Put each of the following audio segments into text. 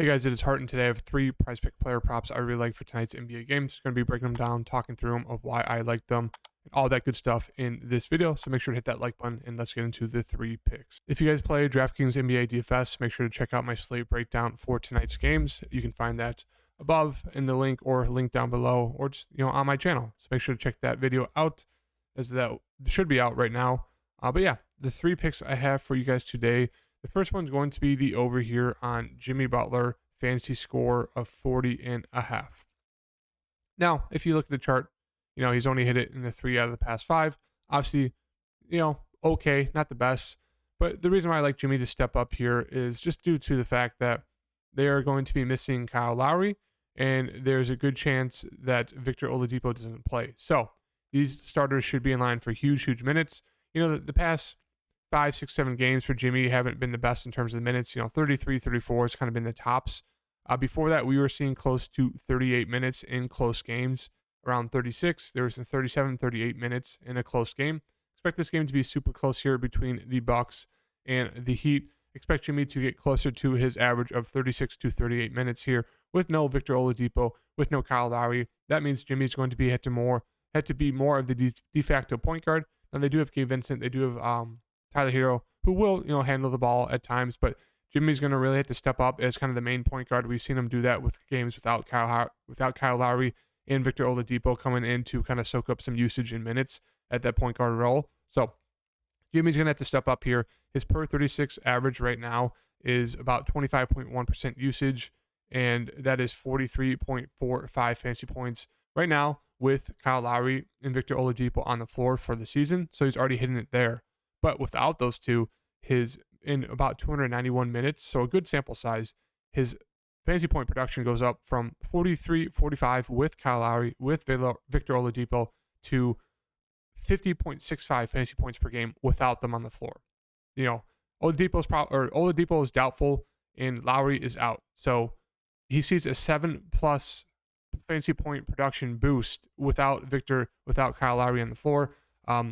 Hey guys, it is Hart, today I have 3 prize pick player props I really like for tonight's NBA games. Going to be breaking them down, talking through them of why I like them, and all that good stuff in this video. So make sure to hit that like button and let's get into the 3 picks. If you guys play DraftKings NBA DFS, make sure to check out my slate breakdown for tonight's games. You can find that above in the link or link down below, or just on my channel. So make sure to check that video out, as that should be out right now. But yeah, the 3 picks I have for you guys today. The first one's going to be the over here on Jimmy Butler, fantasy score of 40.5. Now, if you look at the chart, he's only hit it in the 3 out of the past 5. Obviously, okay, not the best. But the reason why I like Jimmy to step up here is just due to the fact that they are going to be missing Kyle Lowry, and there's a good chance that Victor Oladipo doesn't play. So these starters should be in line for huge minutes. The past 5, 6, 7 games for Jimmy haven't been the best in terms of the minutes. 33, 34 has kind of been the tops. Before that, we were seeing close to 38 minutes in close games, around 36. There was 37, 38 minutes in a close game. Expect this game to be super close here between the Bucks and the Heat. Expect Jimmy to get closer to his average of 36 to 38 minutes here with no Victor Oladipo, with no Kyle Lowry. That means Jimmy's going to be had to be more of the de facto point guard. And they do have Gabe Vincent. They do have Tyler Hero, who will handle the ball at times, but Jimmy's going to really have to step up as kind of the main point guard. We've seen him do that with games without Kyle Lowry and Victor Oladipo coming in to kind of soak up some usage in minutes at that point guard role. So Jimmy's going to have to step up here. His per 36 average right now is about 25.1% usage, and that is 43.45 fantasy points right now with Kyle Lowry and Victor Oladipo on the floor for the season. So he's already hitting it there. But without those two, in about 291 minutes, so a good sample size, his fantasy point production goes up from 45 with Kyle Lowry, with Victor Oladipo, to 50.65 fantasy points per game without them on the floor. Oladipo is doubtful and Lowry is out. So he sees a 7+ fantasy point production boost without Kyle Lowry on the floor.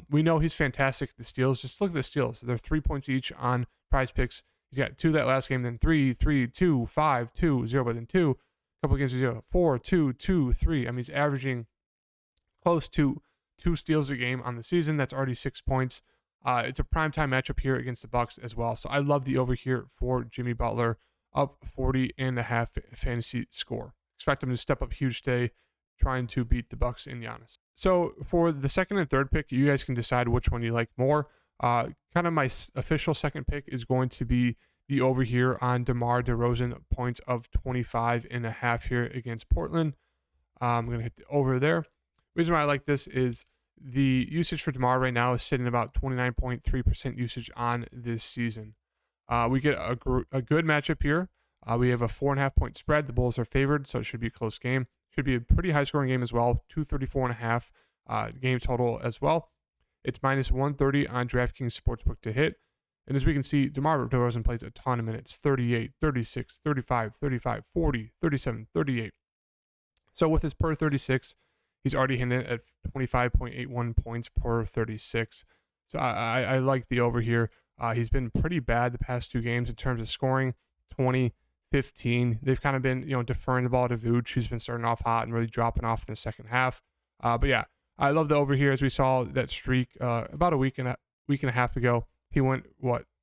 We know he's fantastic at the steals. Just look at the steals. They're 3 points each on PrizePicks. He's got 2 that last game, then 3, 2, 5, 2, 0, but then 2. A couple of games, 0, 4, 2, 2, 3. I mean, he's averaging close to 2 steals a game on the season. That's already 6 points. It's a primetime matchup here against the Bucks as well. So I love the over here for Jimmy Butler of 40.5 fantasy score. Expect him to step up huge today, trying to beat the Bucks and Giannis. So for the second and third pick, you guys can decide which one you like more. Kind of my official second pick is going to be the over here on DeMar DeRozan, points of 25.5 here against Portland. I'm going to hit the over there. The reason why I like this is the usage for DeMar right now is sitting about 29.3% usage on this season. We get a good matchup here. We have a 4.5 point spread. The Bulls are favored, so it should be a close game. Should be a pretty high scoring game as well. 234.5 game total as well. It's minus 130 on DraftKings Sportsbook to hit. And as we can see, DeMar DeRozan plays a ton of minutes. 38, 36, 35, 35, 40, 37, 38. So with his per 36, he's already hitting it at 25.81 points per 36. So I like the over here. He's been pretty bad the past 2 games in terms of scoring. 20, 15. They've kind of been, deferring the ball to Vooch, who's been starting off hot and really dropping off in the second half. But yeah, I love the over here. As we saw that streak about a week and a half ago, he went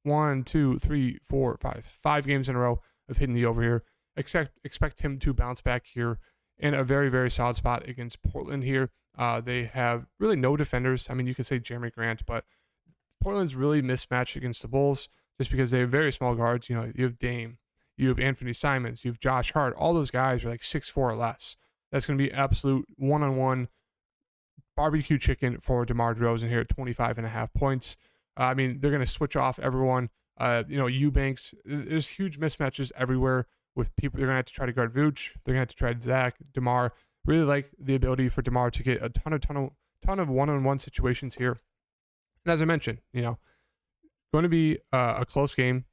1, 2, 3, 4, 5 games in a row of hitting the over here. Expect him to bounce back here in a very, very solid spot against Portland here. They have really no defenders. I mean, you could say Jeremy Grant, but Portland's really mismatched against the Bulls just because they have very small guards. You have Dame. You have Anthony Simons, you have Josh Hart. All those guys are like 6'4" or less. That's going to be absolute one-on-one barbecue chicken for DeMar DeRozan here at 25.5 points. I mean, they're going to switch off everyone. Eubanks, there's huge mismatches everywhere with people. They're going to have to try to guard Vooch. They're going to have to try Zach, DeMar. Really like the ability for DeMar to get a ton of one-on-one situations here. And as I mentioned, going to be a close game,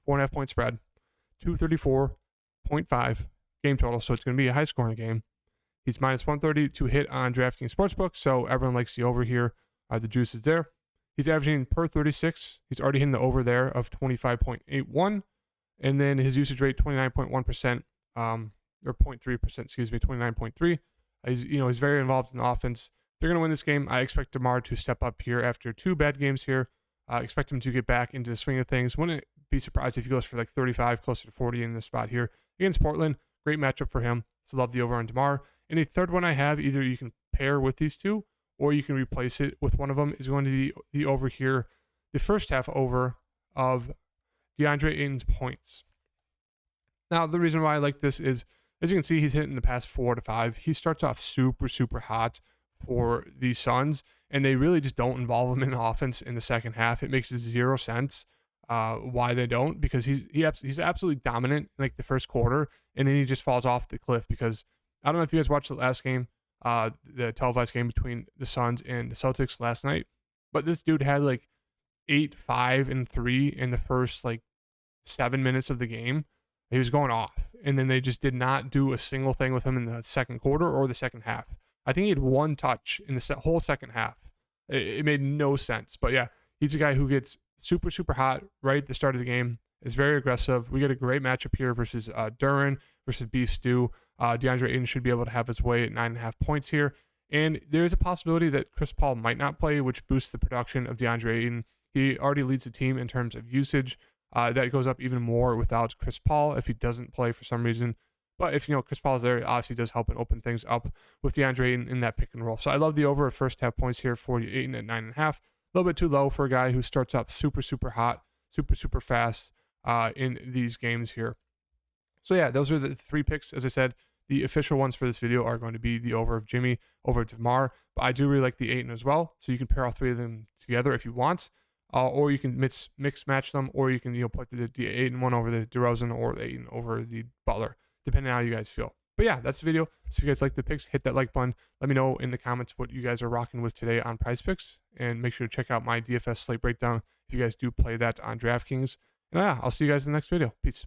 4.5 point spread. 234.5 game total, so it's going to be a high-scoring game. He's minus 130 to hit on DraftKings Sportsbook, so everyone likes the over here. The juice is there. He's averaging per 36. He's already hitting the over there of 25.81. And then his usage rate, 29.1%, or 0.3%, excuse me, 29.3. He's very involved in the offense. They're going to win this game. I expect DeMar to step up here after 2 bad games here. I expect him to get back into the swing of things. Wouldn't be surprised if he goes for like 35, closer to 40 in this spot here. Against Portland, great matchup for him. So love the over on DeMar. And a third one I have, either you can pair with these two or you can replace it with one of them, is going to be the over here, the first half over of DeAndre Ayton's points. Now, the reason why I like this is, as you can see, he's hitting the past 4 to 5. He starts off super, super hot for the Suns, and they really just don't involve him in offense in the second half. It makes 0 sense why they don't, because he's absolutely dominant in like the first quarter, and then he just falls off the cliff. Because I don't know if you guys watched the last game, the televised game between the Suns and the Celtics last night, but this dude had like 8, 5, and 3 in the first like 7 minutes of the game. He was going off, and then they just did not do a single thing with him in the second quarter or the second half. I think he had 1 touch in the whole second half. It made no sense. But yeah, he's a guy who gets super, super hot right at the start of the game, is very aggressive. We get a great matchup here versus Duran versus Beef Stew. DeAndre Ayton should be able to have his way at 9.5 points here. And there's a possibility that Chris Paul might not play, which boosts the production of DeAndre Ayton. He already leads the team in terms of usage. That goes up even more without Chris Paul if he doesn't play for some reason. But if Chris Paul is there, it obviously does help and open things up with DeAndre Ayton in that pick and roll. So I love the over at first half points here for Ayton at 9.5. A little bit too low for a guy who starts up super, super hot, super, super fast in these games here. So yeah, those are the 3 picks. As I said, the official ones for this video are going to be the over of Jimmy, over DeMar. But I do really like the Ayton as well. So you can pair all 3 of them together if you want. Or you can mix match them, or you can put the Ayton one over the DeRozan or the Ayton over the Butler, depending on how you guys feel. But yeah, that's the video. So if you guys like the picks, hit that like button. Let me know in the comments what you guys are rocking with today on PrizePicks, and make sure to check out my DFS slate breakdown if you guys do play that on DraftKings. And yeah, I'll see you guys in the next video. Peace.